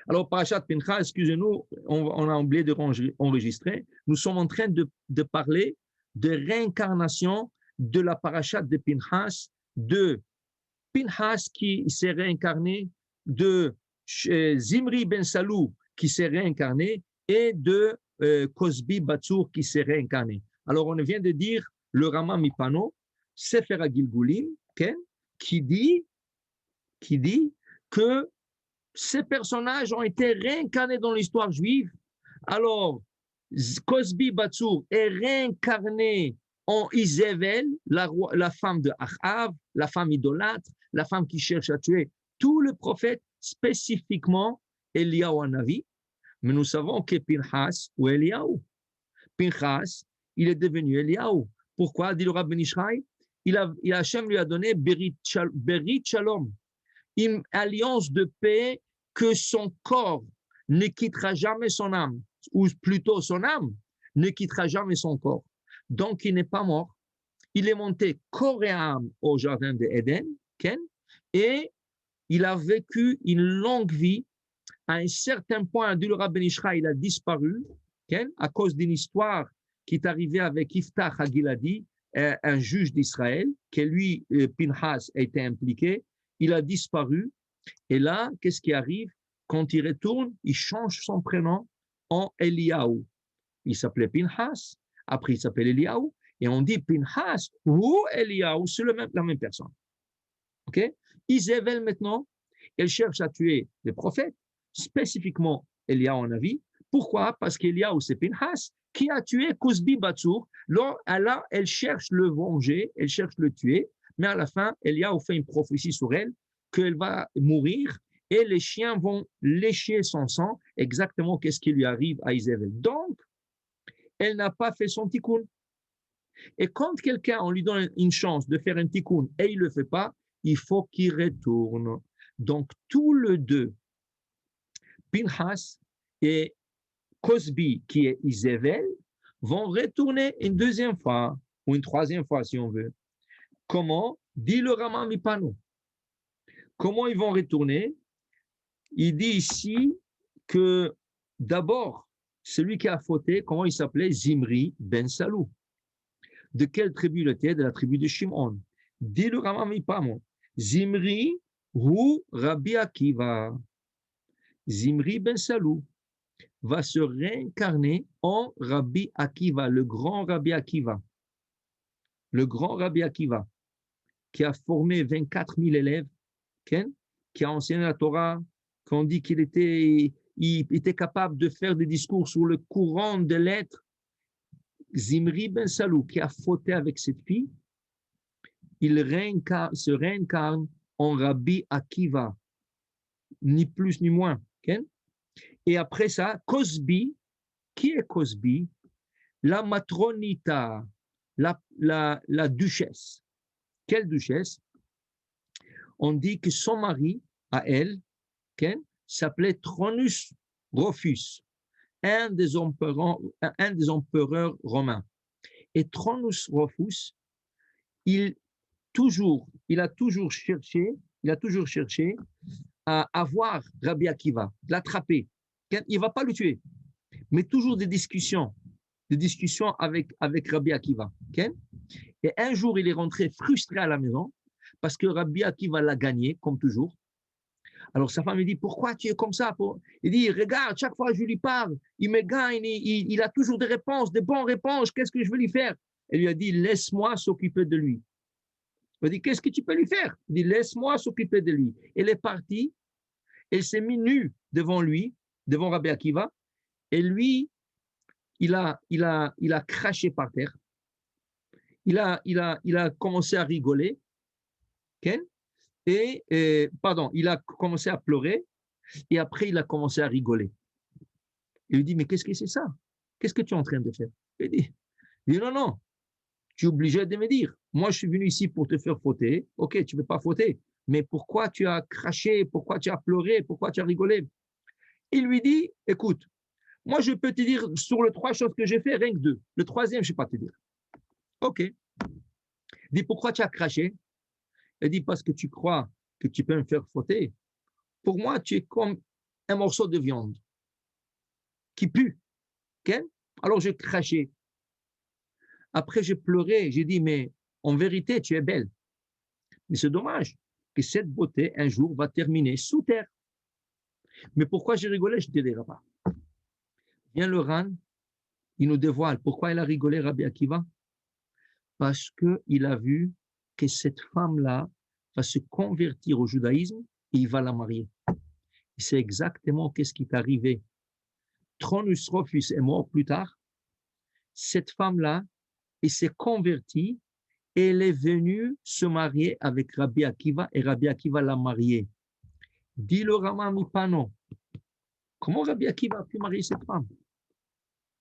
Alors, Parashat Pinchas, excusez-nous, on a oublié de enregistrer. Nous sommes en train de parler de réincarnation de la Parashat de Pinchas, de Pinchas qui s'est réincarné, de Zimri ben Salou qui s'est réincarné et de Cosbi Batsour qui s'est réincarné. Alors, on vient de dire le Rama Mipano, Sefer HaGilgulim, qui dit que ces personnages ont été réincarnés dans l'histoire juive. Alors, Cosbi Batsour est réincarné en Isével, la femme de Achav, la femme idolâtre, la femme qui cherche à tuer tout le prophète, spécifiquement Eliyahu Hanavi. Mais nous savons que Pinchas ou Eliyahu. Pinchas, il est devenu Eliyahu. Pourquoi? Dit le Rabbi Ben Ishraï, Hachem lui a donné Berit Shalom, une alliance de paix que son corps ne quittera jamais son âme, ou plutôt son âme ne quittera jamais son corps. Donc, il n'est pas mort. Il est monté corps et âme au jardin d'Éden, et il a vécu une longue vie. À un certain point, dit le Rabbi Ben Ishraï, il a disparu, à cause d'une histoire qui est arrivée avec Yiftach HaGiladi, un juge d'Israël, que lui, Pinchas, a été impliqué. Il a disparu. Et là, qu'est-ce qui arrive? Quand il retourne, il change son prénom en Eliyahu. Il s'appelait Pinchas, après il s'appelle Eliyahu, et on dit Pinchas ou Eliyahu, c'est la même personne. Ok? Isével maintenant, elle cherche à tuer les prophètes, spécifiquement Eliyahu Hanavi. Pourquoi? Parce qu'Eliyahu, c'est Pinchas qui a tué Cosbi Batsour. Là, elle cherche le venger, elle cherche le tuer, mais à la fin, Eliyahu fait une prophétie sur elle qu'elle va mourir et les chiens vont lécher son sang, exactement qu'est-ce qui lui arrive à Isével. Donc, elle n'a pas fait son tikkun. Et quand quelqu'un, on lui donne une chance de faire un tikkun et il ne le fait pas, il faut qu'il retourne. Donc, tous les deux, Pinchas et Cosbi, qui est Isével, vont retourner une deuxième fois, ou une troisième fois si on veut. Comment? Dit le Rama Mipano. Comment ils vont retourner? Il dit ici que d'abord, celui qui a fauté, comment il s'appelait? Zimri ben Salou. De quelle tribu il était? De la tribu de Shimon. Dit le Rama Mipano. Zimri ou Rabbi Akiva. Zimri ben Salou va se réincarner en Rabbi Akiva, le grand Rabbi Akiva. Le grand Rabbi Akiva, qui a formé 24 000 élèves, qui a enseigné la Torah, qu'on dit qu'il était capable de faire des discours sur le courant de lettres. Zimri ben Salou, qui a fauté avec cette fille, il se réincarne en Rabbi Akiva, ni plus ni moins. Et après ça, Cosbi, qui est Cosbi? La matronita, la duchesse. Quelle duchesse? On dit que son mari, à elle, s'appelait Tronus Rufus, un des empereurs romains. Et Tronus Rufus, il a toujours cherché à avoir Rabbi Akiva, l'attraper. Il ne va pas le tuer, mais toujours des discussions avec Rabbi Akiva. Et un jour, il est rentré frustré à la maison parce que Rabbi Akiva l'a gagné, comme toujours. Alors sa femme lui dit, pourquoi tu es comme ça? Il dit, regarde, chaque fois que je lui parle, il me gagne, il a toujours des réponses, des bonnes réponses, qu'est-ce que je veux lui faire? Elle lui a dit, laisse-moi s'occuper de lui. Il dit, qu'est-ce que tu peux lui faire? Il dit, laisse-moi s'occuper de lui. Elle est partie, elle s'est mise nue devant lui, devant Rabbi Akiva, et lui, il a craché par terre. Il a commencé à rigoler. Il a commencé à pleurer. Et après, il a commencé à rigoler. Il lui dit, mais qu'est-ce que c'est ça? Qu'est-ce que tu es en train de faire? Il dit, non, tu es obligé de me dire. Moi, je suis venu ici pour te faire fauter. Ok, tu ne veux pas fauter. Mais pourquoi tu as craché? Pourquoi tu as pleuré? Pourquoi tu as rigolé? Il lui dit, écoute, moi, je peux te dire sur les 3 choses que j'ai fait, rien que 2. Le troisième, je ne sais pas te dire. Ok. Il dit, pourquoi tu as craché? Il dit, parce que tu crois que tu peux me faire fauter. Pour moi, tu es comme un morceau de viande qui pue. Okay? Alors j'ai craché. Après j'ai pleuré. J'ai dit, mais en vérité, tu es belle. Mais c'est dommage que cette beauté, un jour, va terminer sous terre. Mais pourquoi j'ai rigolé? Je ne te dirai pas. Vient le Ran, il nous dévoile. Pourquoi il a rigolé, Rabbi Akiva? Parce qu'il a vu que cette femme-là va se convertir au judaïsme et il va la marier. Et c'est exactement ce qui est arrivé. Tronus Rufus est mort plus tard. Cette femme-là, elle s'est convertie et elle est venue se marier avec Rabbi Akiva et Rabbi Akiva l'a mariée. Dit le Rama Mipano, comment Rabbi Akiva a pu marier cette femme?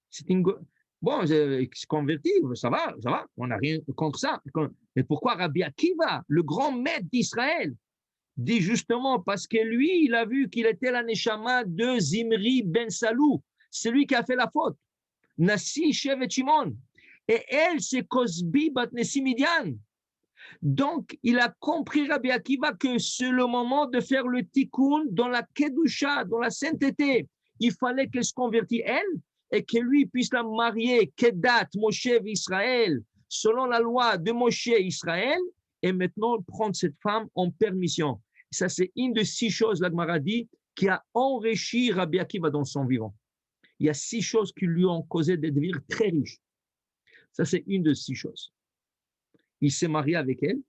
C'est une... Bon, il se convertit, ça va, on n'a rien contre ça. Mais pourquoi Rabbi Akiva, le grand maître d'Israël, dit justement parce que lui, il a vu qu'il était la neshama de Zimri ben Salou, c'est lui qui a fait la faute. Nassi, Shevet Shimon. Et elle, c'est Cosbi bat Nessi Midian. Donc, il a compris, Rabbi Akiva, que c'est le moment de faire le tikkun dans la kedusha, dans la sainteté. Il fallait qu'elle se convertisse, elle, et que lui puisse la marier, Kedat, Moshe Israël, selon la loi de Moshe Israël, et maintenant prendre cette femme en permission. Ça, c'est une de 6 choses, la Gemara dit, qui a enrichi Rabbi Akiva dans son vivant. Il y a 6 choses qui lui ont causé de devenir très riche. Ça, c'est une de 6 choses. Il s'est marié avec elle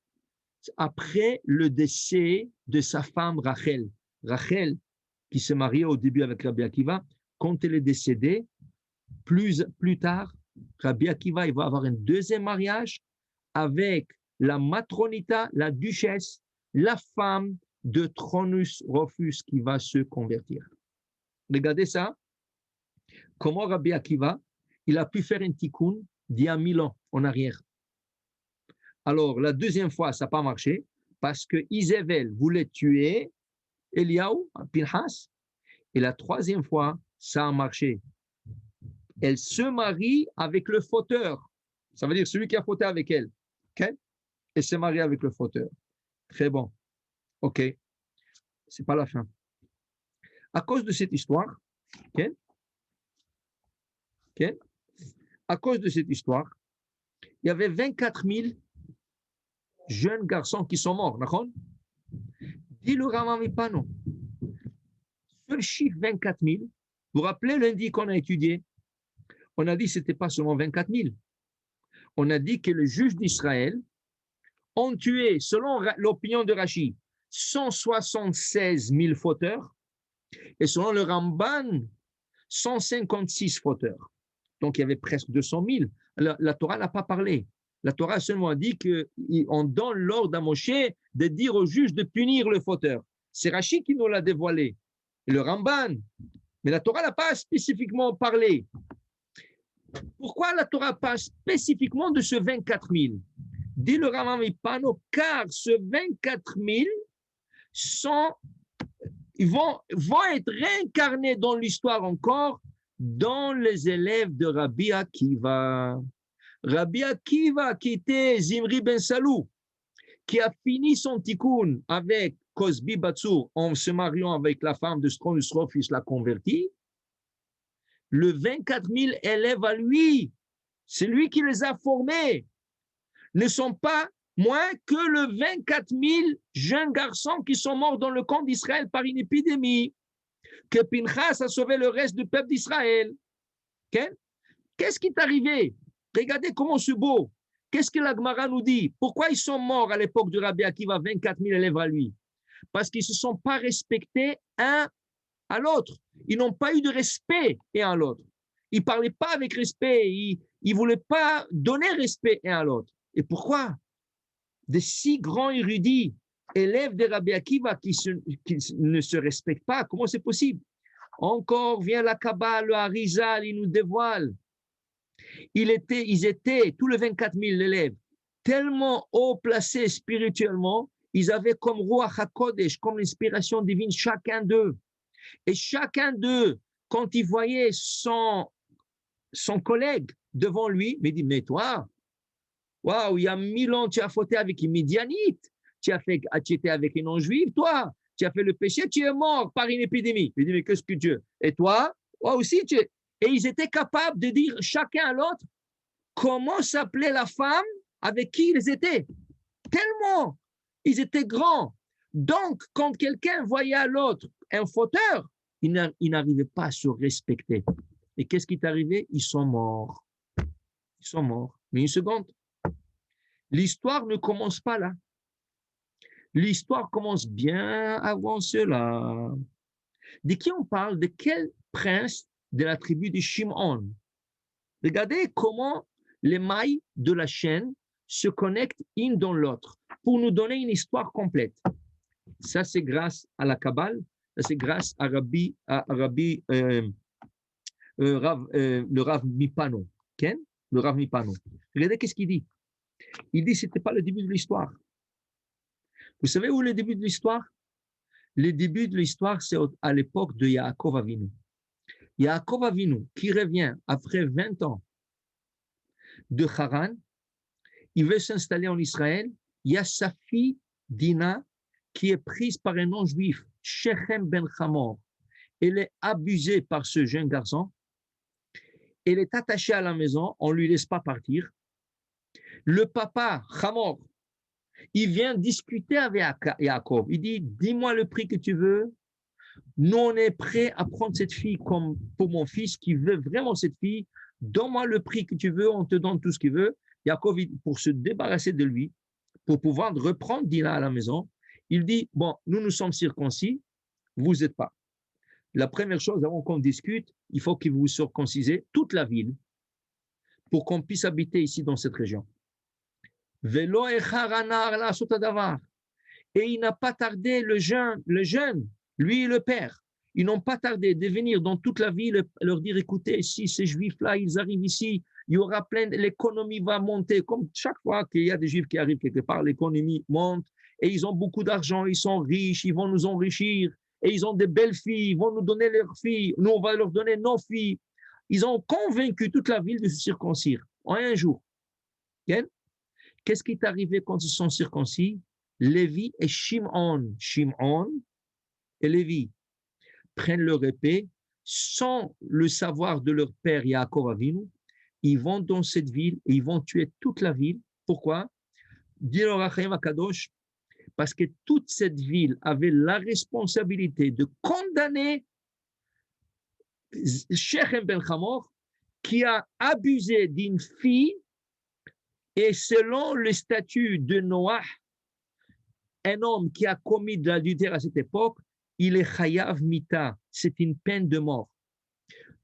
après le décès de sa femme Rachel. Rachel, qui s'est mariée au début avec Rabbi Akiva, quand elle est décédée, plus tard, Rabbi Akiva il va avoir un deuxième mariage avec la matronita, la duchesse, la femme de Tronus Rufus qui va se convertir. Regardez ça. Comment Rabbi Akiva, il a pu faire un tikkun d'il y a 1000 ans en arrière. Alors, la deuxième fois, ça n'a pas marché parce que Isével voulait tuer Eliaou, Pinhas. Et la troisième fois, ça a marché. Elle se marie avec le fauteur. Ça veut dire celui qui a fauté avec elle. Okay? Elle s'est mariée avec le fauteur. Très bon. OK. Ce n'est pas la fin. À cause de cette histoire, okay? Okay? À cause de cette histoire, il y avait 24 000 jeunes garçons qui sont morts. D'accord? Dit le Rama Mipano. Sur le chiffre 24 000, vous vous rappelez lundi qu'on a étudié, on a dit que ce n'était pas seulement 24 000. On a dit que les juges d'Israël ont tué, selon l'opinion de Rashi, 176 000 fauteurs et selon le Ramban, 156 fauteurs. Donc il y avait presque 200 000. La Torah n'a pas parlé. La Torah seulement dit qu'on donne l'ordre à Moshe de dire aux juges de punir le fauteur. C'est Rashi qui nous l'a dévoilé. Et le Ramban. Mais la Torah n'a pas spécifiquement parlé. Pourquoi la Torah parle spécifiquement de ce 24 000? Dit le Rama Mipano, car ce 24 000 vont être réincarnés dans l'histoire encore dans les élèves de Rabbi Akiva. Rabbi Akiva, qui était Zimri ben Salou, qui a fini son tikkun avec Cosbi Batsour en se mariant avec la femme de Stronus Rufus, l'a converti. Le 24 000 élèves à lui, c'est lui qui les a formés, ne sont pas moins que le 24 000 jeunes garçons qui sont morts dans le camp d'Israël par une épidémie, que Pinchas a sauvé le reste du peuple d'Israël. Okay? Qu'est-ce qui est arrivé? Regardez comment c'est beau. Qu'est-ce que la Gemara nous dit? Pourquoi ils sont morts à l'époque du Rabbi Akiva, 24 000 élèves à lui? Parce qu'ils ne se sont pas respectés un à l'autre. Ils n'ont pas eu de respect un à l'autre. Ils ne parlaient pas avec respect. Ils ne voulaient pas donner respect un à l'autre. Et pourquoi? Des si grands érudits, élèves de Rabbi Akiva qui ne se respectent pas, comment c'est possible? Encore vient la Kabbale, le Harizal, il nous dévoile. Ils étaient, tous les 24 000 élèves, tellement haut placés spirituellement, ils avaient comme Ruach HaKodesh, comme l'inspiration divine, chacun d'eux. Et chacun d'eux, quand il voyait son collègue devant lui, il dit, mais toi, waouh, il y a 1000 ans, tu as fauté avec une Midianite, tu étais avec une non-juive, toi, tu as fait le péché, tu es mort par une épidémie. Il dit, mais qu'est-ce que Dieu? Et toi aussi, tu es. Et ils étaient capables de dire chacun à l'autre comment s'appelait la femme avec qui ils étaient. Tellement ils étaient grands. Donc, quand quelqu'un voyait à l'autre un fauteur, il n'arrivait pas à se respecter. Et qu'est-ce qui est arrivé? Ils sont morts. Ils sont morts. Mais une seconde. L'histoire ne commence pas là. L'histoire commence bien avant cela. De qui on parle? De quel prince de la tribu de Shimon? Regardez comment les mailles de la chaîne se connectent une dans l'autre pour nous donner une histoire complète. Ça, c'est grâce à la Kabbale, ça, c'est grâce à le Rav Mipano. Okay? Le Rav Mipano. Regardez qu'est-ce qu'il dit. Il dit que ce n'était pas le début de l'histoire. Vous savez où est le début de l'histoire? Le début de l'histoire, c'est à l'époque de Yaakov Avinu. Yaakov Avinu, qui revient après 20 ans de Haran, il veut s'installer en Israël. Il y a sa fille, Dina, qui est prise par un non-juif, Shechem ben Hamor. Elle est abusée par ce jeune garçon. Elle est attachée à la maison, on ne lui laisse pas partir. Le papa, Hamor, il vient discuter avec Yaakov. Il dit, dis-moi le prix que tu veux. Nous, on est prêt à prendre cette fille comme pour mon fils qui veut vraiment cette fille. Donne-moi le prix que tu veux, on te donne tout ce qu'il veut. Yaakov, pour se débarrasser de lui, pour pouvoir reprendre Dina à la maison, il dit, bon, nous sommes circoncis, vous n'êtes pas. La première chose, avant qu'on discute, il faut que vous circoncisez toute la ville pour qu'on puisse habiter ici dans cette région. Et il n'a pas tardé, le jeune, lui et le père, ils n'ont pas tardé de venir dans toute la ville leur dire, écoutez, si ces juifs-là, ils arrivent ici, il y aura l'économie va monter. Comme chaque fois qu'il y a des juifs qui arrivent quelque part, l'économie monte et ils ont beaucoup d'argent, ils sont riches, ils vont nous enrichir et ils ont des belles filles, ils vont nous donner leurs filles, nous on va leur donner nos filles. Ils ont convaincu toute la ville de se circoncire en un jour. Qu'est-ce qui est arrivé quand ils sont circoncis? Lévi et Shimon et Lévi prennent leur épée sans le savoir de leur père Yaakov Avinu. Ils vont dans cette ville et ils vont tuer toute la ville. Pourquoi? Dit le Rachem Akadosh, parce que toute cette ville avait la responsabilité de condamner Shechem ben Hamor qui a abusé d'une fille et selon le statut de Noah, un homme qui a commis de l'adultère à cette époque, il est chayav mita, c'est une peine de mort.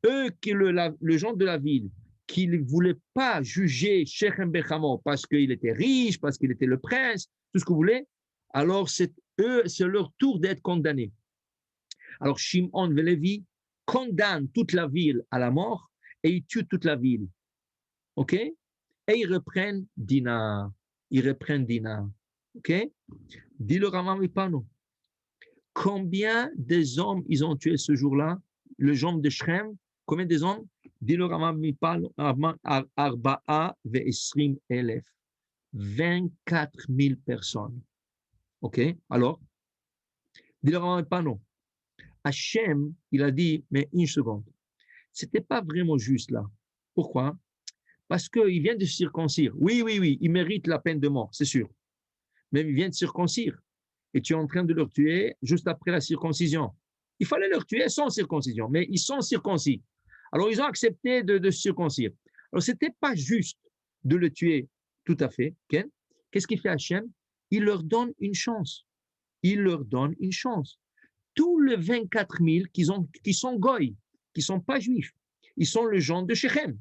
Eux, le gens de la ville, qui ne voulaient pas juger Shechem ben Hamor parce qu'il était riche, parce qu'il était le prince, tout ce que vous voulez, alors c'est leur tour d'être condamnés. Alors Shimon et Lévi condamnent toute la ville à la mort et ils tuent toute la ville. OK? Et ils reprennent Dina. OK? Dit le Rama Mipano. Combien des hommes ils ont tué ce jour-là? Le genre de Shrem, combien des hommes? Dit le Rama Mipano, Arba'a ve'esrim elef. 24 000 personnes. OK? Alors, dit le Rama Mipano. Hachem, il a dit, mais une seconde, ce n'était pas vraiment juste là. Pourquoi? Parce qu'il vient de se circoncire. Oui, il mérite la peine de mort, c'est sûr. Mais il vient de circoncire. Et tu es en train de leur tuer juste après la circoncision. Il fallait leur tuer sans circoncision, mais ils sont circoncis. Alors, ils ont accepté de se circoncire. Alors, ce n'était pas juste de le tuer tout à fait. Okay? Qu'est-ce qu'il fait Hachem? Il leur donne une chance. Tous les 24 000 qui sont goy, qui ne sont pas juifs, ils sont le genre de Shechem,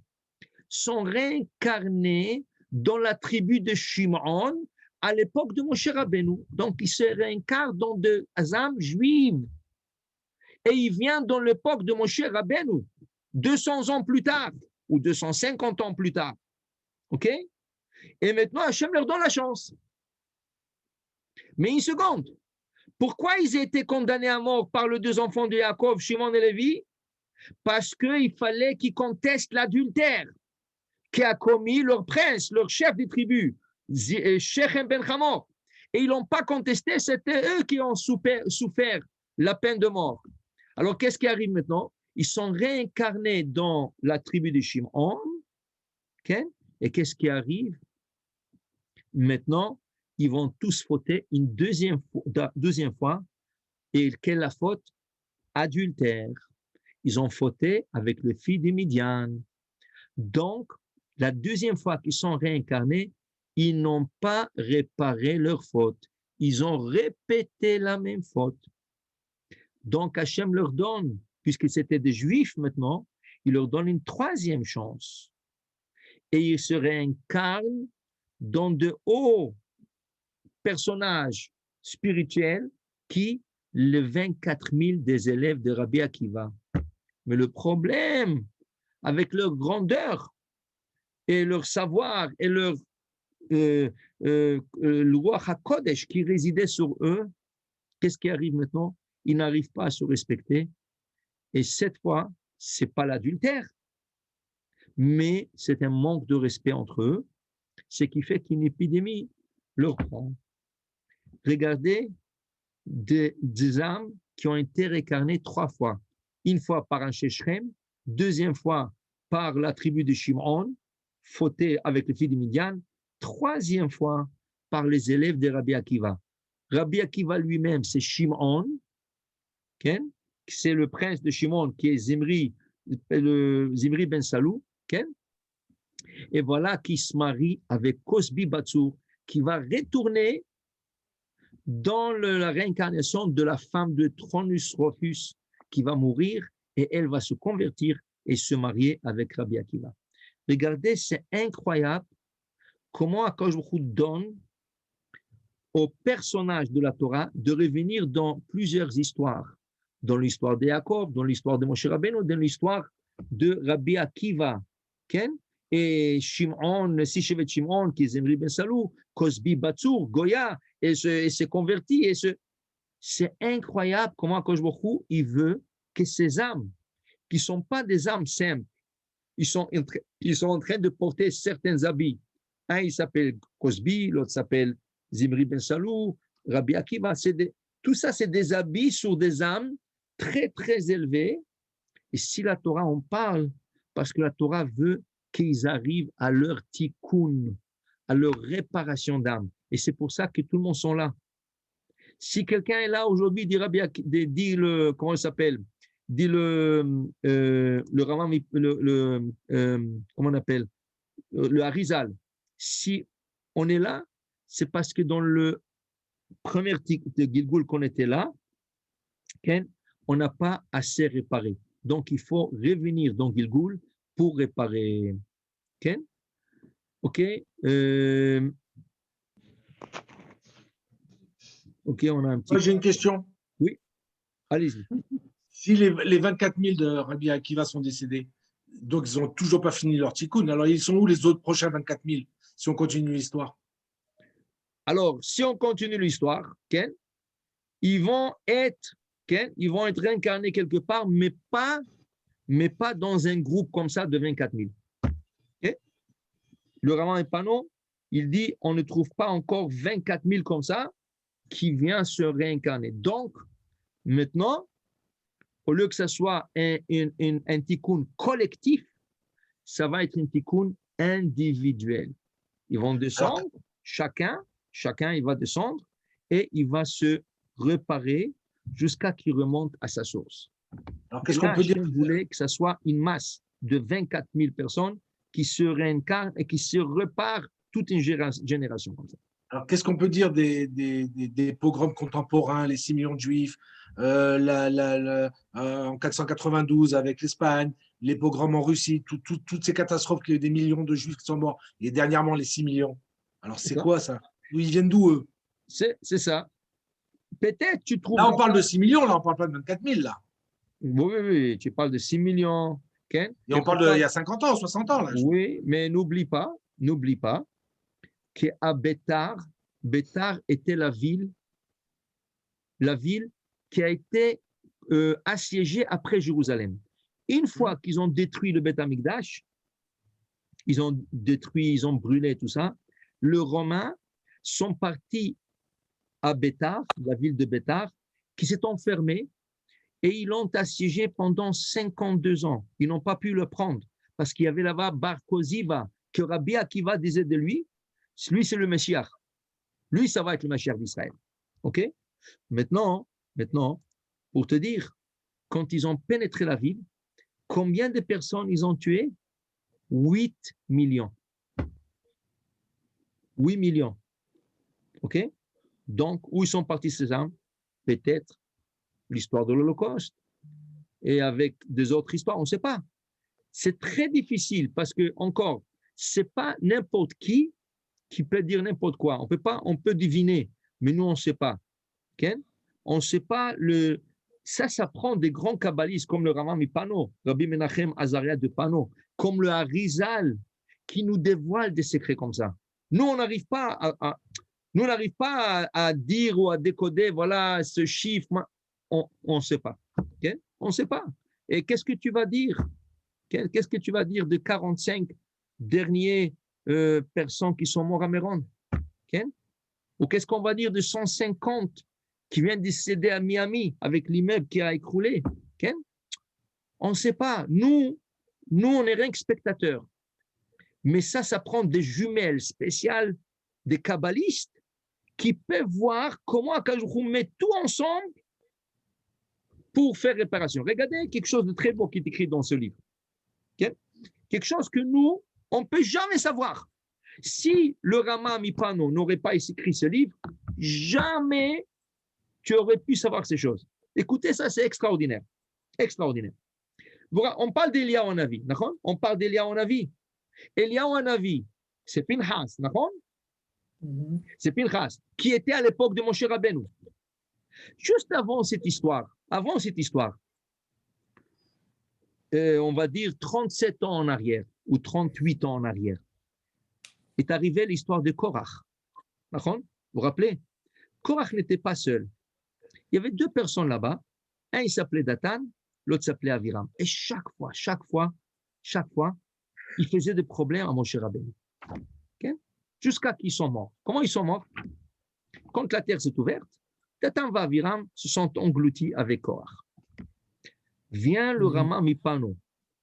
sont réincarnés dans la tribu de Shimon à l'époque de Moshe Rabbeinu. Donc, ils se réincarnent dans des âmes juives. Et ils viennent dans l'époque de Moshe Rabbeinu, 200 ans plus tard, ou 250 ans plus tard. OK? Et maintenant, Hachem leur donne la chance. Mais une seconde. Pourquoi ils ont été condamnés à mort par les deux enfants de Yaakov, Shimon et Lévi? Parce qu'il fallait qu'ils contestent l'adultère qu'a commis leur prince, leur chef des tribus, Shechem ben Hamor. et ils n'ont pas contesté, c'était eux qui ont souffert la peine de mort. Alors, qu'est-ce qui arrive maintenant? Ils sont réincarnés dans la tribu de Shimon, okay? Et qu'est-ce qui arrive? Maintenant, ils vont tous fauter une deuxième fois. Et quelle est la faute? Adultère. Ils ont fauté avec le fils de Midian. Donc, la deuxième fois qu'ils sont réincarnés, ils n'ont pas réparé leur faute. Ils ont répété la même faute. Donc, Hachem leur donne, puisque c'était des Juifs maintenant, il leur donne une troisième chance. Et ils se réincarnent dans de hauts personnages spirituels qui, les 24 000 des élèves de Rabbi Akiva. Mais le problème, avec leur grandeur et leur savoir et leur loi HaKodesh qui résidait sur eux, qu'est-ce qui arrive maintenant? Ils n'arrivent pas à se respecter. Et cette fois, ce n'est pas l'adultère, mais c'est un manque de respect entre eux, ce qui fait qu'une épidémie leur prend. Regardez des âmes qui ont été réincarnées 3 fois. Une fois par un Shechem, deuxième fois par la tribu de Shimon, fauté avec le fils de Midian, troisième fois par les élèves de Rabbi Akiva. Rabbi Akiva lui-même, c'est Shimon, okay? C'est le prince de Shimon qui est Zimri ben Salou, okay? Et voilà qui se marie avec Cosbi Batsour, qui va retourner dans la réincarnation de la femme de Tronus Rufus, qui va mourir et elle va se convertir et se marier avec Rabbi Akiva. Regardez, c'est incroyable comment Akadosh Baruch Hu donne aux personnages de la Torah de revenir dans plusieurs histoires, dans l'histoire de Jacob, dans l'histoire de Moshe Rabbeinu, dans l'histoire de Rabbi Akiva, okay? Et Shimon, Sishevet Shimon, qui est Zimri ben Salou, Cosbi Batsour, Goya, et s'est converti. C'est incroyable comment Akadosh Baruch Hu, il veut que ces âmes, qui ne sont pas des âmes simples, ils sont en train de porter certains habits. Un, il s'appelle Cosbi, l'autre s'appelle Zimri ben Salou, Rabbi Akiva. Tout ça, c'est des habits sur des âmes très, très élevées. Et si la Torah en parle, parce que la Torah veut qu'ils arrivent à leur tikkun, à leur réparation d'âme. Et c'est pour ça que tout le monde sont là. Si quelqu'un est là aujourd'hui, dit comment il s'appelle? Dit comment on appelle? Le Harizal. Si on est là, c'est parce que dans le premier titre de Gilgul qu'on était là, on n'a pas assez réparé. Donc, il faut revenir dans Gilgul pour réparer. OK? OK, on a un petit... Moi, j'ai une question. Oui, allez-y. Si les 24 000 de Rabbi Akiva sont décédés, donc ils n'ont toujours pas fini leur tikkun, alors ils sont où les autres prochains 24 000 si on continue l'histoire? Alors, si on continue l'histoire, ils vont être réincarnés quelque part, mais pas dans un groupe comme ça de 24 000. Okay? Le Raman Epano, il dit, on ne trouve pas encore 24 000 comme ça qui vient se réincarner. Donc, maintenant, au lieu que ce soit un tikkun collectif, ça va être un tikkun individuel. Ils vont descendre, chacun, il va descendre et il va se réparer jusqu'à qu'il remonte à sa source. Alors, qu'est-ce qu'on peut dire? Hachem voulait que ce soit une masse de 24 000 personnes qui se réincarnent et qui se réparent toute une génération comme ça. Alors, qu'est-ce qu'on peut dire des pogroms contemporains, les 6 millions de juifs, en 492 avec l'Espagne, les pogroms en Russie, toutes ces catastrophes, des millions de juifs qui sont morts, et dernièrement les 6 millions. Alors, c'est quoi ça? Ils viennent d'où, eux? C'est ça. Peut-être tu trouves... Là, on parle de 6 millions, là, on ne parle pas de 24 000, là. Oui, tu parles de 6 millions. Et on parle d'il y a 50 ans, 60 ans, là. Oui, mais n'oublie pas qu'à Bétar était la ville qui a été assiégée après Jérusalem. Une fois qu'ils ont détruit le Beth Amikdash, ils ont brûlé tout ça, les Romains sont partis à Bétar, la ville de Bétar, qui s'est enfermée et ils l'ont assiégé pendant 52 ans. Ils n'ont pas pu le prendre parce qu'il y avait là-bas Bar Koziva, que Rabbi Akiva disait de lui, lui c'est le Meshiach. Lui, ça va être le Meshiach d'Israël. OK? Maintenant, pour te dire, quand ils ont pénétré la ville, combien de personnes ils ont tué? 8 millions. 8 millions. OK? Donc, où ils sont partis ces armes? Peut-être l'histoire de l'Holocauste et avec des autres histoires, on ne sait pas. C'est très difficile parce que, encore, ce n'est pas n'importe qui peut dire n'importe quoi. On peut deviner, mais nous, on ne sait pas. Okay? On ne sait pas ça prend des grands kabbalistes comme le Rambam Mipano, Rabbi Menachem Azaria de Pano, comme le Harizal, qui nous dévoile des secrets comme ça. Nous, on n'arrive pas à dire ou à décoder, voilà, ce chiffre. On ne sait pas. Okay? On ne sait pas. Et qu'est-ce que tu vas dire? Qu'est-ce que tu vas dire de 45 derniers personnes qui sont morts à Méron? Okay? Ou qu'est-ce qu'on va dire de 150 qui viennent de décéder à Miami avec l'immeuble qui a écroulé? Okay? On ne sait pas. Nous, on n'est rien que spectateurs. Mais ça prend des jumelles spéciales, des kabbalistes qui peuvent voir comment Akadosh met tout ensemble pour faire réparation. Regardez quelque chose de très beau qui est écrit dans ce livre. Okay? Quelque chose que nous, on ne peut jamais savoir. Si le Rama Mipano n'aurait pas écrit ce livre, jamais tu aurais pu savoir ces choses. Écoutez, ça, c'est extraordinaire. Extraordinaire. On parle d'Eliyahu Hanavi, d'accord? On parle d'Eliyahu Hanavi. Eliyahu Hanavi, c'est Pinchas, d'accord? C'est Pinchas, qui était à l'époque de Moshe Rabbeinu. Juste avant cette histoire, on va dire 37 ans en arrière, ou 38 ans en arrière, est arrivée l'histoire de Korach. D'accord? Vous vous rappelez? Korach n'était pas seul. Il y avait deux personnes là-bas. Un, il s'appelait Datan, l'autre s'appelait Aviram. Et chaque fois, il faisait des problèmes à Moshe Rabbeinu. Okay? Jusqu'à qu'ils sont morts. Comment ils sont morts? Quand la terre s'est ouverte, Datan et Aviram se sont engloutis avec Korach. Vient le Rama Mipano,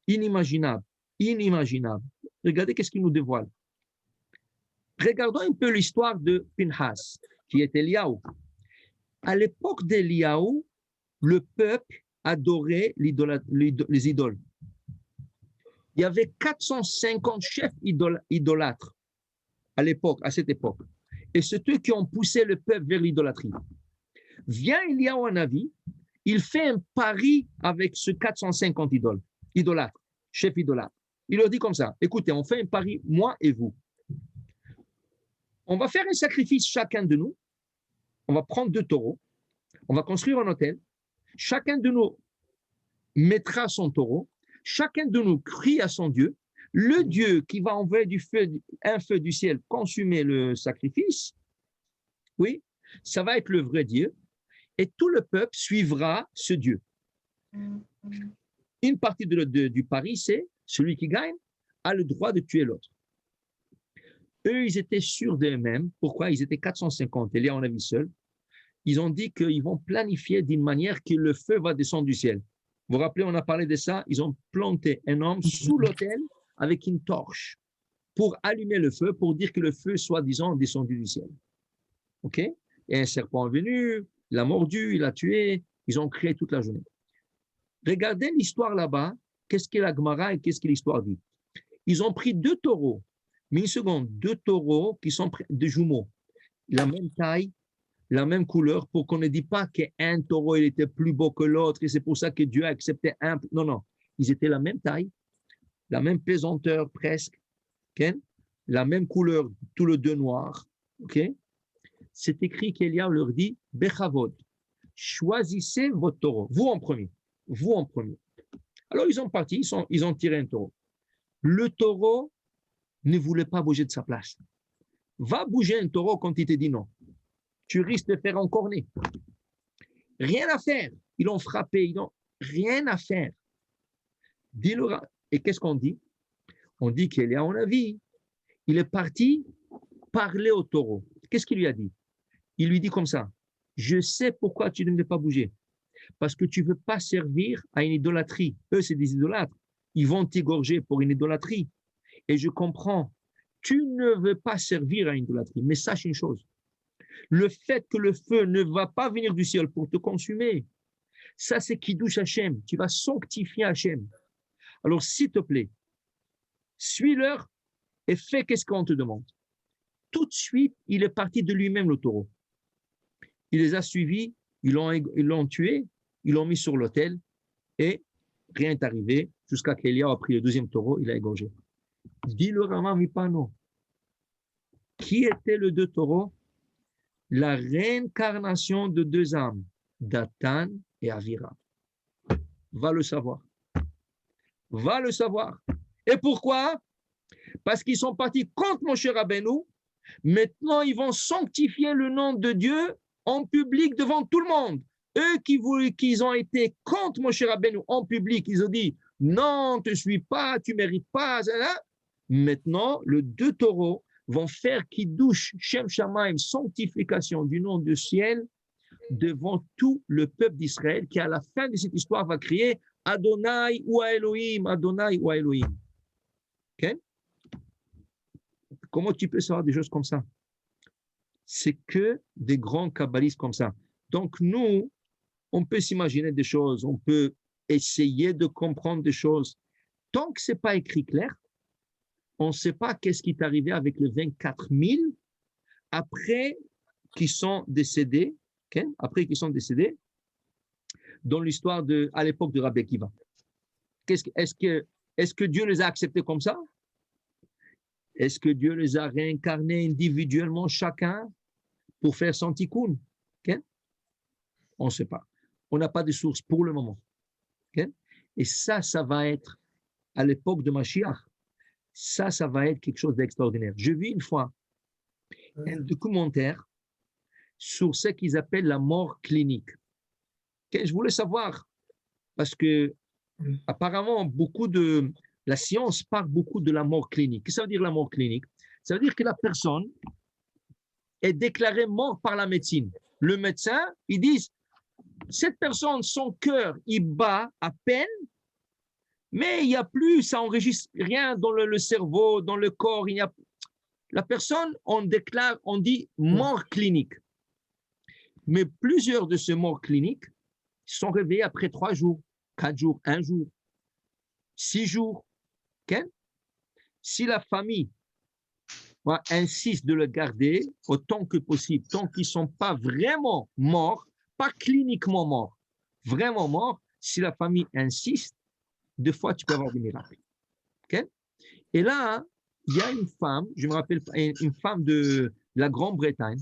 inimaginable. Regardez qu'est-ce qu'il nous dévoile. Regardons un peu l'histoire de Pinchas, qui est Eliyahu. À l'époque d'Eliyahu, le peuple adorait les idoles. Il y avait 450 chefs idolâtres à cette époque. Et c'est eux qui ont poussé le peuple vers l'idolâtrie. Vient Eliyahu Hanavi, il fait un pari avec ce 450 idolâtres, chefs idolâtres. Il leur dit comme ça, écoutez, on fait un pari, moi et vous. On va faire un sacrifice chacun de nous. On va prendre 2 taureaux. On va construire un autel. Chacun de nous mettra son taureau. Chacun de nous crie à son Dieu. Le Dieu qui va envoyer un feu du ciel consumer le sacrifice, oui, ça va être le vrai Dieu. Et tout le peuple suivra ce Dieu. Une partie du pari, c'est celui qui gagne a le droit de tuer l'autre. Eux, ils étaient sûrs d'eux-mêmes. Pourquoi? Ils étaient 450. Et là, on a vu seul. Ils ont dit qu'ils vont planifier d'une manière que le feu va descendre du ciel. Vous vous rappelez, on a parlé de ça. Ils ont planté un homme sous l'autel avec une torche pour allumer le feu, pour dire que le feu soit, disons, descendu du ciel. OK? Et un serpent est venu, il a mordu, il a tué. Ils ont crié toute la journée. Regardez l'histoire là-bas. Qu'est-ce qu'est la Gemara et qu'est-ce que l'histoire dit? Ils ont pris 2 taureaux. Mais une seconde, 2 taureaux qui sont des jumeaux. La même taille, la même couleur, pour qu'on ne dise pas qu'un taureau il était plus beau que l'autre et c'est pour ça que Dieu a accepté un. Non, non. Ils étaient la même taille, la même pesanteur presque, okay? La même couleur, tous les 2 noirs. Okay? C'est écrit qu'Eliyahu leur dit Bechavod, choisissez votre taureau. Vous en premier. Alors ils sont partis, ils ont tiré un taureau. Le taureau ne voulait pas bouger de sa place. Va bouger un taureau quand il te dit non. Tu risques de faire encorner. Rien à faire. Ils l'ont frappé, ils n'ont rien à faire. Dis-leur. Et qu'est-ce qu'on dit? On dit qu'il est en avis. Il est parti parler au taureau. Qu'est-ce qu'il lui a dit? il lui dit comme ça, je sais pourquoi tu ne veux pas bouger. Parce que tu ne veux pas servir à une idolâtrie. Eux, c'est des idolâtres. Ils vont t'égorger pour une idolâtrie. Et je comprends, tu ne veux pas servir à une idolâtrie. Mais sache une chose, le fait que le feu ne va pas venir du ciel pour te consumer, ça c'est Kiddush Hashem. Tu vas sanctifier Hashem. Alors, s'il te plaît, suis-leur et fais qu'est-ce qu'on te demande. Tout de suite, il est parti de lui-même, le taureau. Il les a suivis, ils l'ont tué, ils l'ont mis sur l'autel et rien n'est arrivé jusqu'à qu'Eliaou a pris le deuxième taureau, il a égorgé. Dit le Rama Mipano. Qui était le deux taureaux? La réincarnation de deux âmes, Datan et Avira. Va le savoir. Va le savoir. Et pourquoi? Parce qu'ils sont partis contre Moshe Rabbeinu. Maintenant, ils vont sanctifier le nom de Dieu en public devant tout le monde. Eux qui ont été contre Moshe Rabbeinu en public, ils ont dit non, tu ne suis pas, tu ne mérites pas. Maintenant, les deux taureaux vont faire Kiddush Shem Shamaim, sanctification du nom du ciel, devant tout le peuple d'Israël qui, à la fin de cette histoire, va crier Adonai ou Elohim, Adonai ou Elohim. Okay? Comment tu peux savoir des choses comme ça? C'est que des grands kabbalistes comme ça. Donc, nous, on peut s'imaginer des choses, on peut essayer de comprendre des choses. Tant que ce n'est pas écrit clair, on ne sait pas qu'est-ce qui est arrivé avec les 24 000 après qu'ils sont décédés, okay? Après qu'ils sont décédés, dans l'histoire à l'époque de Rabbi Akiva. Est-ce que Dieu les a acceptés comme ça? Est-ce que Dieu les a réincarnés individuellement chacun pour faire son tikkun? Okay? On ne sait pas. On n'a pas de source pour le moment. Okay? Et ça va être à l'époque de Mashiach. Ça va être quelque chose d'extraordinaire. Je vis une fois un documentaire sur ce qu'ils appellent la mort clinique. Okay? Je voulais savoir, parce que apparemment, la science parle beaucoup de la mort clinique. Qu'est-ce que ça veut dire la mort clinique? Ça veut dire que la personne est déclarée morte par la médecine. Le médecin, ils disent, cette personne, son cœur, il bat à peine, mais il n'y a plus, ça enregistre rien dans le cerveau, dans le corps. La personne, on dit mort clinique. Mais plusieurs de ces morts cliniques sont réveillés après 3 jours, 4 jours, 1 jour, 6 jours. Okay? Si la famille insiste de le garder autant que possible, tant qu'ils ne sont pas vraiment morts, pas cliniquement morts, vraiment morts, si la famille insiste, des fois, tu peux avoir des miracles. Okay? Et là, il y a une femme, je me rappelle, une femme de la Grande-Bretagne,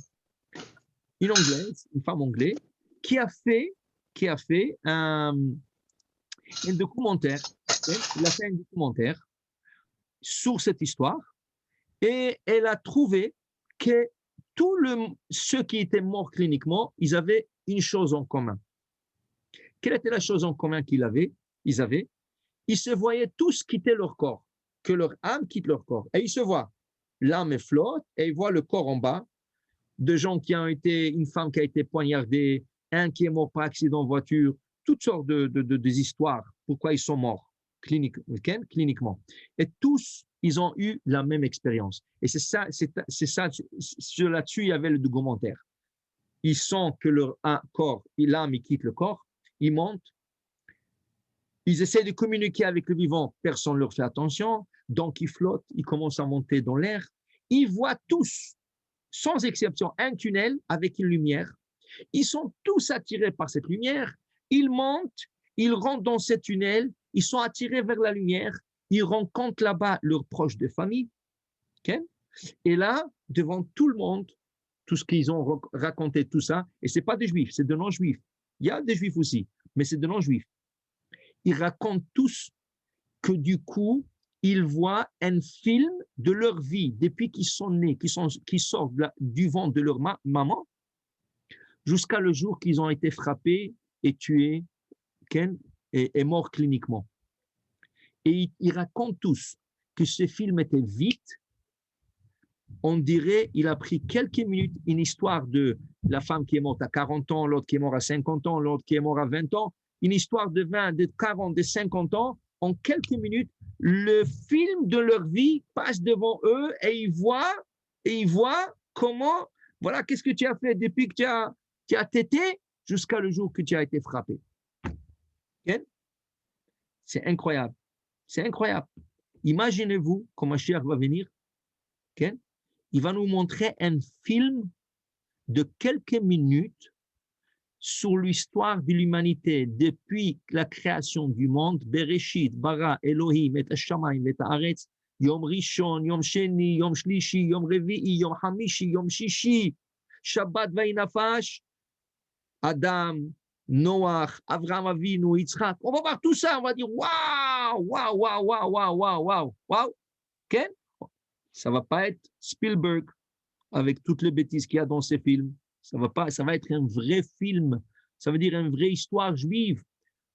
une Anglaise, une femme anglaise, qui a fait un documentaire. Okay? Elle a fait un documentaire sur cette histoire et elle a trouvé que ceux qui étaient morts cliniquement, ils avaient une chose en commun. Quelle était la chose en commun qu'ils avaient? Ils se voyaient tous quitter leur corps, que leur âme quitte leur corps. Et ils se voient, l'âme est flotte et ils voient le corps en bas, de gens une femme qui a été poignardée, un qui est mort par accident de voiture, toutes sortes des histoires, pourquoi ils sont morts cliniquement. Et tous, ils ont eu la même expérience. Et c'est ça, là-dessus, il y avait le documentaire. Ils sentent que leur corps, l'âme, il quitte le corps, ils montent, ils essaient de communiquer avec le vivant, personne ne leur fait attention, donc ils flottent, ils commencent à monter dans l'air, ils voient tous, sans exception, un tunnel avec une lumière, ils sont tous attirés par cette lumière, ils montent, ils rentrent dans ce tunnel, ils sont attirés vers la lumière, ils rencontrent là-bas leurs proches de famille, okay? Et là, devant tout le monde, tout ce qu'ils ont raconté, tout ça, et ce n'est pas des juifs, c'est de non-juifs, il y a des juifs aussi, mais c'est de non-juifs. Ils racontent tous que du coup, ils voient un film de leur vie depuis qu'ils sont nés, qu'ils sortent du ventre de leur maman, jusqu'à le jour qu'ils ont été frappés et tués et morts cliniquement. Et ils racontent tous que ce film était vite, on dirait il a pris quelques minutes, une histoire de la femme qui est morte à 40 ans, l'autre qui est morte à 50 ans, l'autre qui est mort à 20 ans, une histoire de 20, de 40, de 50 ans. En quelques minutes, le film de leur vie passe devant eux et ils voient comment, voilà, qu'est-ce que tu as fait depuis que tu as tété jusqu'à le jour que tu as été frappé. Okay? C'est incroyable. C'est incroyable. Imaginez-vous quand Mashiach va venir. Okay? Il va nous montrer un film de quelques minutes sur l'histoire de l'humanité depuis la création du monde. Bereshit, bara, Elohim, et Hashamayim, et Haaretz, Yom Rishon, Yom Sheni, Yom Shlishi, Yom Revi'i, Yom Hamishi, Yom Shishi, Shabbat Vainafash, Adam, Noach, Avraham Avinu, Yitzhak. On va voir tout ça, on va dire waouh, waouh, waouh, waouh, waouh, waouh, waouh, waouh. Okay? Ça va pas être Spielberg avec toutes les bêtises qu'il y a dans ces films. Ça va être un vrai film. Ça veut dire une vraie histoire juive.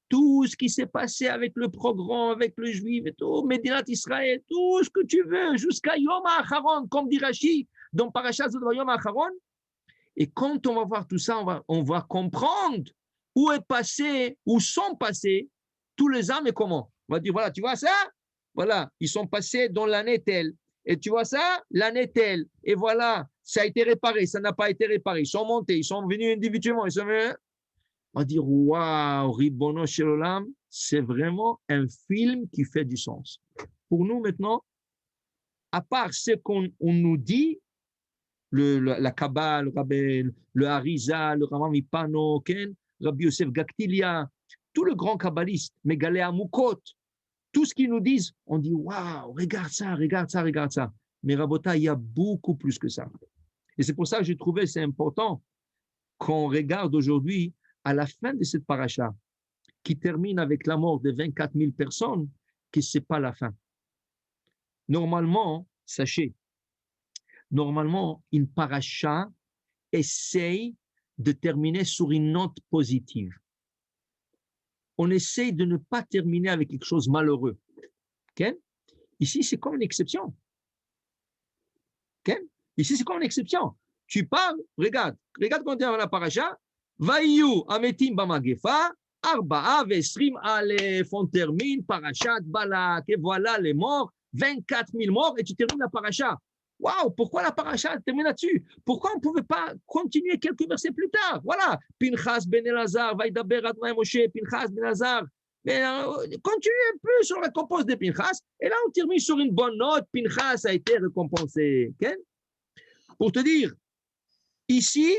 Tout ce qui s'est passé avec le programme, avec le juif et tout, Médinat Israël, tout ce que tu veux, jusqu'à Yom HaAcharon, comme dit Rashi, dans Parashat Yom HaAcharon. Et quand on va voir tout ça, on va comprendre où est passé, où sont passés tous les âmes et comment. On va dire, voilà, tu vois ça? Voilà, ils sont passés dans l'année telle. Et tu vois ça? L'année telle. Et voilà, ça a été réparé, ça n'a pas été réparé. Ils sont montés, ils sont venus individuellement. On va dire, waouh, Ribono Shel Olam, c'est vraiment un film qui fait du sens. Pour nous maintenant, à part ce qu'on nous dit, la Kabbale, le Harizal, le Rambam Ipano, Ken, Rabbi Yosef Gaktilia, tout le grand kabbaliste, Megalé Amukot, tout ce qu'ils nous disent, on dit waouh, regarde ça, regarde ça, regarde ça. Mais Rabota, il y a beaucoup plus que ça. Et c'est pour ça que j'ai trouvé c'est important qu'on regarde aujourd'hui, à la fin de cette paracha, qui termine avec la mort de 24 000 personnes, que ce n'est pas la fin. Normalement, sachez, normalement, une paracha essaye de terminer sur une note positive. On essaye de ne pas terminer avec quelque chose de malheureux. Okay? Ici, c'est comme une exception. Okay? Ici, c'est comme une exception. Tu parles, regarde quand tu es dans la paracha, Vaïou ametim bamagefa, arba'a vesrim alef, on termine parachat balak, et voilà les morts, 24 000 morts, et tu termines la paracha. Waouh, pourquoi la paracha termine là-dessus? Pourquoi on ne pouvait pas continuer quelques versets plus tard? Voilà, Pinchas ben Elazar, Vaïdaber Adonai Moshe, Pinchas ben Elazar. Mais continue un peu sur la récompense de Pinchas, et là on termine sur une bonne note, Pinchas a été récompensé. Okay? Pour te dire, ici,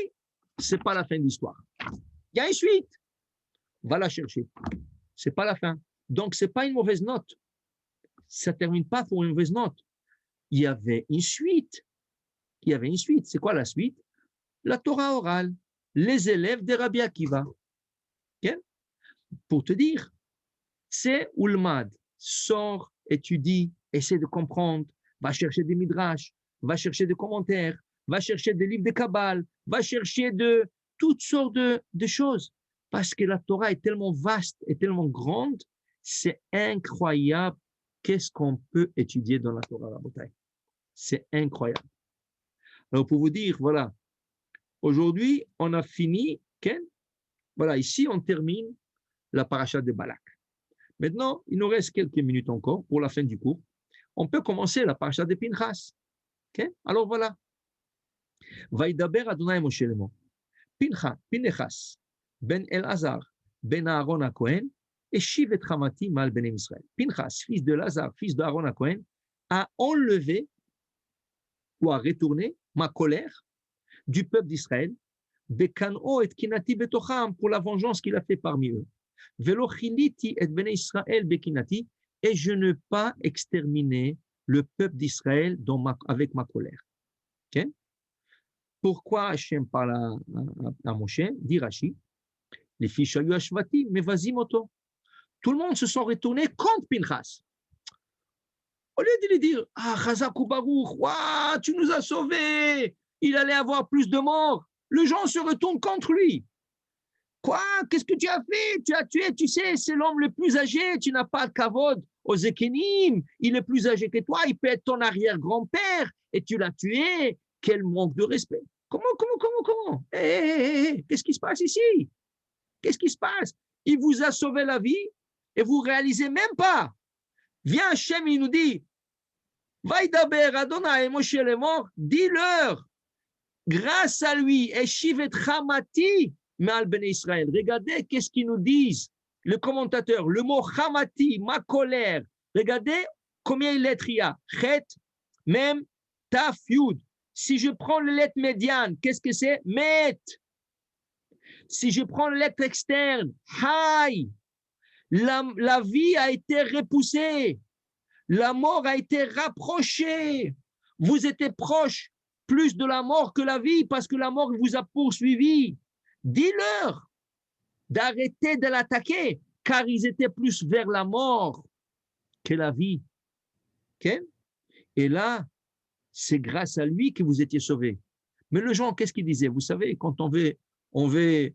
ce n'est pas la fin de l'histoire. Il y a une suite. Va la chercher. Ce n'est pas la fin. Donc, ce n'est pas une mauvaise note. Ça ne termine pas pour une mauvaise note. Il y avait une suite. Il y avait une suite. C'est quoi la suite? La Torah orale. Les élèves de Rabbi Akiva. Okay? Pour te dire, c'est Ulmad. Sors, étudie, essaie de comprendre, va chercher des midrash, va chercher des commentaires, va chercher des livres de Kabbale, va chercher de toutes sortes de choses. Parce que la Torah est tellement vaste et tellement grande, c'est incroyable qu'est-ce qu'on peut étudier dans la Torah Rabotai. C'est incroyable. Alors pour vous dire, voilà, aujourd'hui, on a fini, Ken, voilà, ici on termine la paracha de Balak. Maintenant, il nous reste quelques minutes encore pour la fin du cours. On peut commencer la paracha de Pinchas. Okay? Alors voilà. Vaïdaber Adonai Moshe Lemo. Pinchas, ben Elazar, ben Aaron à Cohen, et Shivet Hamati mal ben Israël. Pinchas, fils de Lazar, fils d'Aaron à Cohen, a enlevé ou a retourné ma colère du peuple d'Israël, Bekano et Kinati betocham, pour la vengeance qu'il a fait parmi eux. Velo chiliti et ben Israël bekinati, et je ne pas exterminer le peuple d'Israël avec ma colère. Okay? Pourquoi Hachem parle à Moshe? Dit Rashi, les filles Shayu Ashvati, mais vas-y moto. Tout le monde se sont retournés contre Pinchas. Au lieu de lui dire, ah, Chazak ou Baruch, waouh, tu nous as sauvés, il allait avoir plus de morts. Les gens se retournent contre lui. Quoi? Qu'est-ce que tu as fait? Tu as tué, tu sais, c'est l'homme le plus âgé, tu n'as pas de kavod. aux Zekenim, il est plus âgé que toi, il peut être ton arrière-grand-père, et tu l'as tué. Quel manque de respect. Comment qu'est-ce qui se passe ici? Qu'est-ce qui se passe? Il vous a sauvé la vie et vous ne réalisez même pas. Viens Hachem, il nous dit, Vaïdaber, Adonai, Moshe est mort, dis-leur, grâce à lui, Eshivet Hamati, Me'al Ben Israël. Regardez qu'est-ce qu'ils nous disent, le commentateur, le mot Hamati, ma colère. Regardez combien de lettres il y a. Chet, Mem, Taf, Yud. Si je prends les lettres médianes, qu'est-ce que c'est? Met. Si je prends les lettres externes, Hay. La vie a été repoussée. La mort a été rapprochée. Vous étiez proche plus de la mort que la vie parce que la mort vous a poursuivi. Dis-leur d'arrêter de l'attaquer car ils étaient plus vers la mort que la vie. Okay? Et là, c'est grâce à lui que vous étiez sauvés. Mais le gens, qu'est-ce qu'ils disaient? Vous savez, quand on veut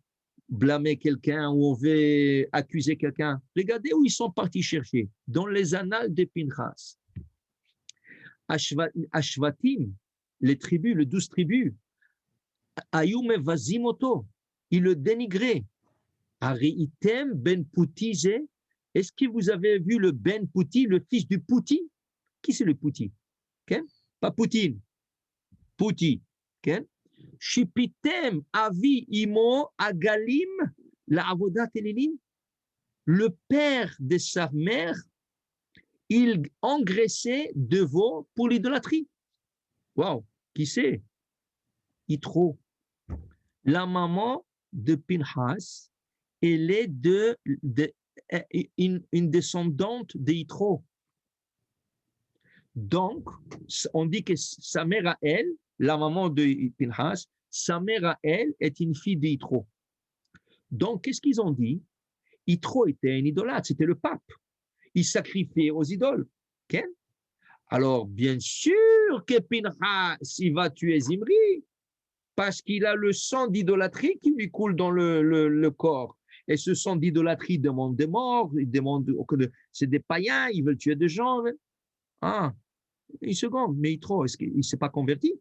blâmer quelqu'un ou on veut accuser quelqu'un, regardez où ils sont partis chercher. Dans les annales de Pinchas. Ashvatim, les tribus, les 12 tribus, Ayume Vazimoto, ils le dénigraient. Ariitem ben Pouti, est-ce que vous avez vu le ben Pouti, le fils du Pouti? Qui c'est le Pouti? Okay? Pas Poutine, Pouti. Okay? Shipitem avi imo agalim la avodat elilim. Le père de sa mère, il engraissait de veaux pour l'idolâtrie. Waouh, qui c'est? Yitro. La maman de Pinchas, elle est une descendante de Yitro. Donc, on dit que sa mère à elle, la maman de Pinchas, sa mère à elle est une fille de Yitro. Donc, qu'est-ce qu'ils ont dit? Yitro était un idolâtre, c'était le pape. Il sacrifiait aux idoles. Okay? Alors, bien sûr que Pinchas, il va tuer Zimri, parce qu'il a le sang d'idolâtrie qui lui coule dans le corps. Et ce sang d'idolâtrie demande des morts, il demande, c'est des païens, ils veulent tuer des gens. Ah, une seconde, mais Yitro, est-ce qu'il ne s'est pas converti?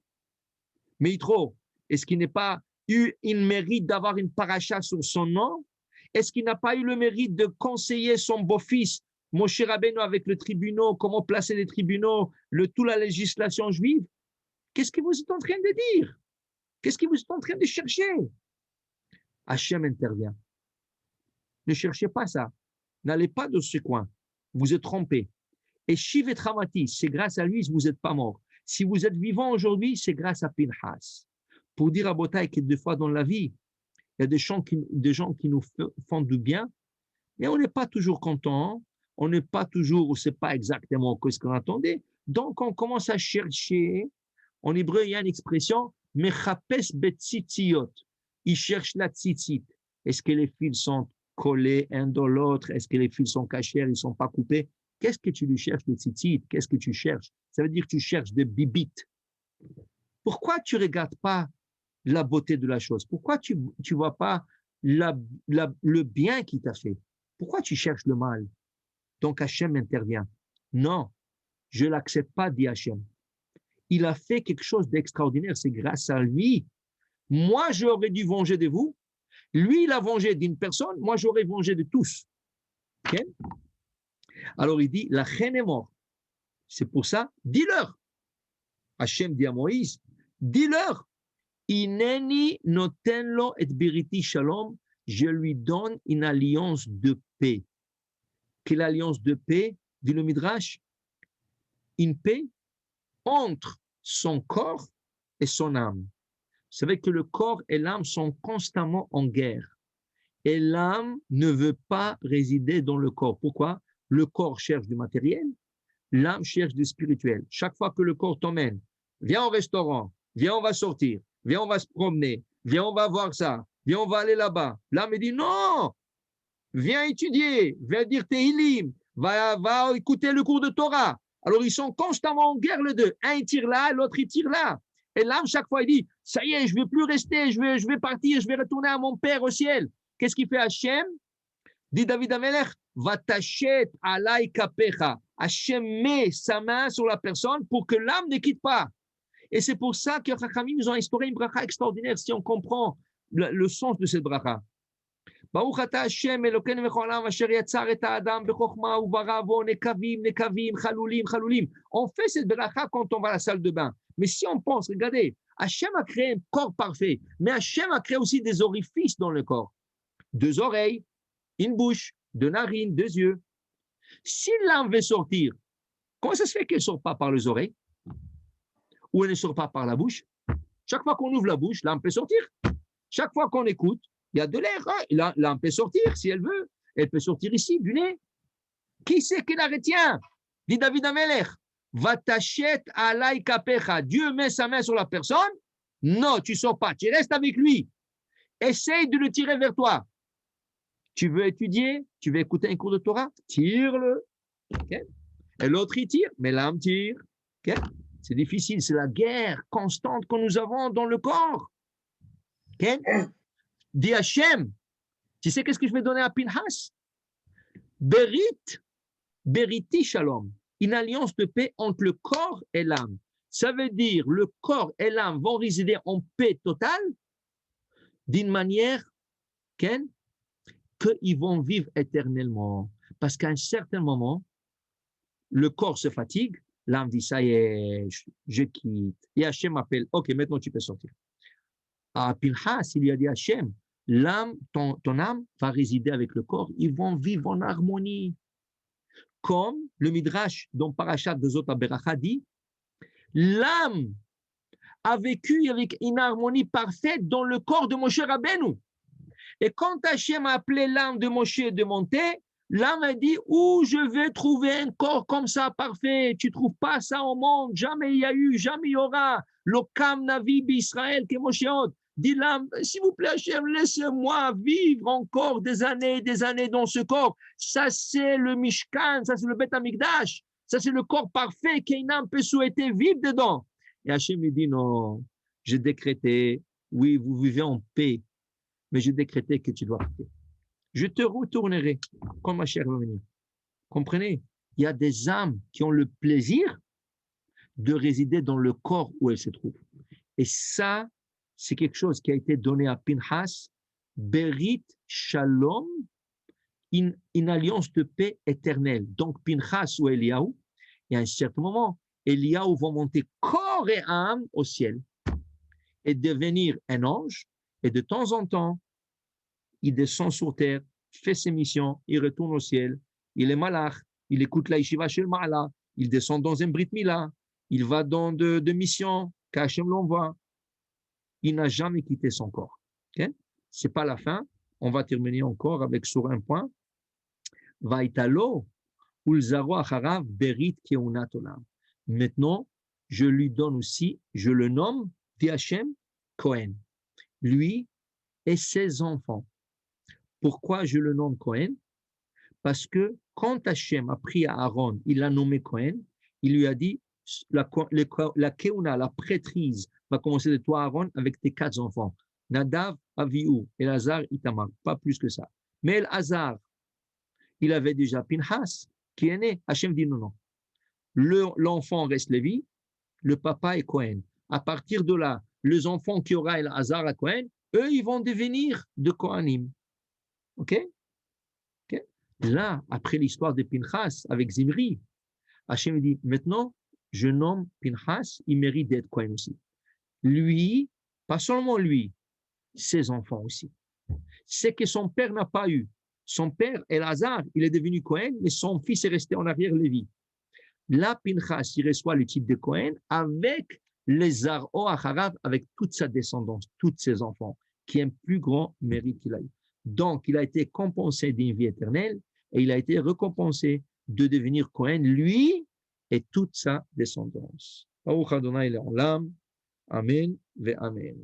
Mais Yitro, est-ce qu'il n'a pas eu une mérite d'avoir une paracha sur son nom? Est-ce qu'il n'a pas eu le mérite de conseiller son beau-fils, Moshe Rabbeinu, avec le tribunal, comment placer les tribunaux, toute la législation juive? Qu'est-ce que vous êtes en train de dire? Qu'est-ce que vous êtes en train de chercher? Hachem intervient. Ne cherchez pas ça. N'allez pas dans ce coin. Vous êtes trompés. Et Shiv et Tramati, c'est grâce à lui que vous n'êtes pas mort. Si vous êtes vivant aujourd'hui, c'est grâce à Pinchas. Pour dire à Botaï que des fois dans la vie, il y a des gens qui nous font du bien, mais on n'est pas toujours content, on n'est pas toujours, on ne sait pas exactement ce qu'on attendait. Donc, on commence à chercher. En hébreu, il y a une expression, mechapes betzitziot. Il cherche la tzitzit. Est-ce que les fils sont collés un dans l'autre? Est-ce que les fils sont cachés? Ils ne sont pas coupés? Qu'est-ce que tu lui cherches, le tzitzit? Qu'est-ce que tu cherches? Ça veut dire que tu cherches des bibites. Pourquoi tu ne regardes pas la beauté de la chose? Pourquoi tu ne vois pas le bien qu'il t'a fait? Pourquoi tu cherches le mal? Donc Hachem intervient. Non, je ne l'accepte pas, dit Hachem. Il a fait quelque chose d'extraordinaire, c'est grâce à lui. Moi, j'aurais dû venger de vous. Lui, il a vengé d'une personne, moi, j'aurais vengé de tous. Okay? Alors, il dit, la reine est morte. C'est pour ça, dis-leur. Hachem dit à Moïse, dis-leur, Ineni notenlo et biriti shalom, je lui donne une alliance de paix. Quelle alliance de paix, dit le Midrash? Une paix entre son corps et son âme. Vous savez que le corps et l'âme sont constamment en guerre. Et l'âme ne veut pas résider dans le corps. Pourquoi? Le corps cherche du matériel, l'âme cherche du spirituel. Chaque fois que le corps t'emmène, viens au restaurant, viens, on va sortir, viens, on va se promener, viens, on va voir ça, viens, on va aller là-bas. L'âme dit non, viens étudier, viens dire Tehillim, va écouter le cours de Torah. Alors, ils sont constamment en guerre, les deux. Un, il tire là, l'autre, il tire là. Et l'âme, chaque fois, il dit, ça y est, je ne veux plus rester, je vais partir, je vais retourner à mon Père au ciel. Qu'est-ce qu'il fait Hachem? Dit David Amelech, va tachet alay kapecha. Hachem met sa main sur la personne pour que l'âme ne quitte pas. Et c'est pour ça que Chachamim nous ont instauré une bracha extraordinaire si on comprend le sens de cette bracha. Baruch ata Hashem Elokeinu melech haolam asher yatzar et ha'adam bechokma u'bara bo nekavim, nekavim, chalulim, chalulim. On fait cette bracha quand on va à la salle de bain. Mais si on pense, regardez, Hashem a créé un corps parfait, mais Hashem a créé aussi des orifices dans le corps. 2 oreilles, une bouche, 2 narines, 2 yeux. Si l'âme veut sortir, comment ça se fait qu'elle ne sort pas par les oreilles? Ou elle ne sort pas par la bouche? Chaque fois qu'on ouvre la bouche, l'âme peut sortir. Chaque fois qu'on écoute, il y a de l'air. Hein? L'âme peut sortir si elle veut. Elle peut sortir ici, du nez. Qui c'est qui la retient? Dit David Amelech. Va tachet alay kapecha. Dieu met sa main sur la personne. Non, tu ne sors pas. Tu restes avec lui. Essaye de le tirer vers toi. Tu veux étudier? Tu veux écouter un cours de Torah? Tire-le. Okay? Et l'autre, il tire, mais l'âme tire. Okay? C'est difficile. C'est la guerre constante que nous avons dans le corps. Okay? Dit Hachem, tu sais qu'est-ce que je vais donner à Pinhas? Beriti Shalom, une alliance de paix entre le corps et l'âme. Ça veut dire le corps et l'âme vont résider en paix totale d'une manière qu'ils vont vivre éternellement. Parce qu'à un certain moment, le corps se fatigue, l'âme dit ça y est, je quitte. Et Hachem appelle, ok, maintenant tu peux sortir. À Pinhas, il y a dit Hachem, l'âme, ton âme va résider avec le corps, ils vont vivre en harmonie. Comme le Midrash dont Parashat de Zot HaBeracha dit, l'âme a vécu avec une harmonie parfaite dans le corps de Moshe Rabbeinu. Et quand Hachem a appelé l'âme de Moshe de monter, l'âme a dit, où je vais trouver un corps comme ça parfait? Tu ne trouves pas ça au monde, jamais il y a eu, jamais il y aura. L'Okam Navi B'Israël, que Moshe Od. Dit l'âme, s'il vous plaît, Hachem, laissez-moi vivre encore des années dans ce corps. Ça, c'est le Mishkan, ça, c'est le Beth Amikdash. Ça, c'est le corps parfait qu'une âme peut souhaiter vivre dedans. Et Hachem lui dit, non, j'ai décrété, oui, vous vivez en paix, mais j'ai décrété que tu dois partir. Je te retournerai quand ma chair va venir. Comprenez? Il y a des âmes qui ont le plaisir de résider dans le corps où elles se trouvent. Et ça, c'est quelque chose qui a été donné à Pinhas, Berit Shalom, une alliance de paix éternelle. Donc Pinhas ou Eliaou, et à un certain moment, Eliaou va monter corps et âme au ciel et devenir un ange, et de temps en temps, il descend sur terre, fait ses missions, il retourne au ciel, il est malach, il écoute la yeshiva shel Ma'ala, il descend dans un brit mila, il va dans de missions qu'Hachem l'envoie. Il n'a jamais quitté son corps. Okay? Ce n'est pas la fin. On va terminer encore avec sur un point. Vaitalo ulzaro acharav berit keunat olam. Maintenant, je lui donne aussi, je le nomme, dit Hachem, Cohen. Lui et ses enfants. Pourquoi je le nomme Cohen? Parce que quand Hachem a pris à Aaron, il l'a nommé Cohen, il lui a dit, la keuna, la prêtrise, va commencer de toi, Aaron, avec tes 4 enfants. Nadav, Avihu, Elazar, Itamar. Pas plus que ça. Mais Elazar, il avait déjà Pinhas, qui est né. Hachem dit non. L'enfant reste Lévi, le papa est Cohen. À partir de là, les enfants qui aura Elazar à Cohen, eux, ils vont devenir de Kohanim. OK? Là, après l'histoire de Pinhas avec Zimri, Hachem dit, maintenant, je nomme Pinhas, il mérite d'être Cohen aussi. Lui, pas seulement lui, ses enfants aussi. C'est que son père n'a pas eu. Son père, Elazar, il est devenu Cohen, mais son fils est resté en arrière, Lévi. Là, Pinhas, il reçoit le titre de Cohen avec les Zaro Acharav, avec toute sa descendance, tous ses enfants, qui est un plus grand mérite qu'il a eu. Donc, il a été compensé d'une vie éternelle et il a été récompensé de devenir Cohen, lui et toute sa descendance. Baruch Adonai le'olam. Amen ve Amen.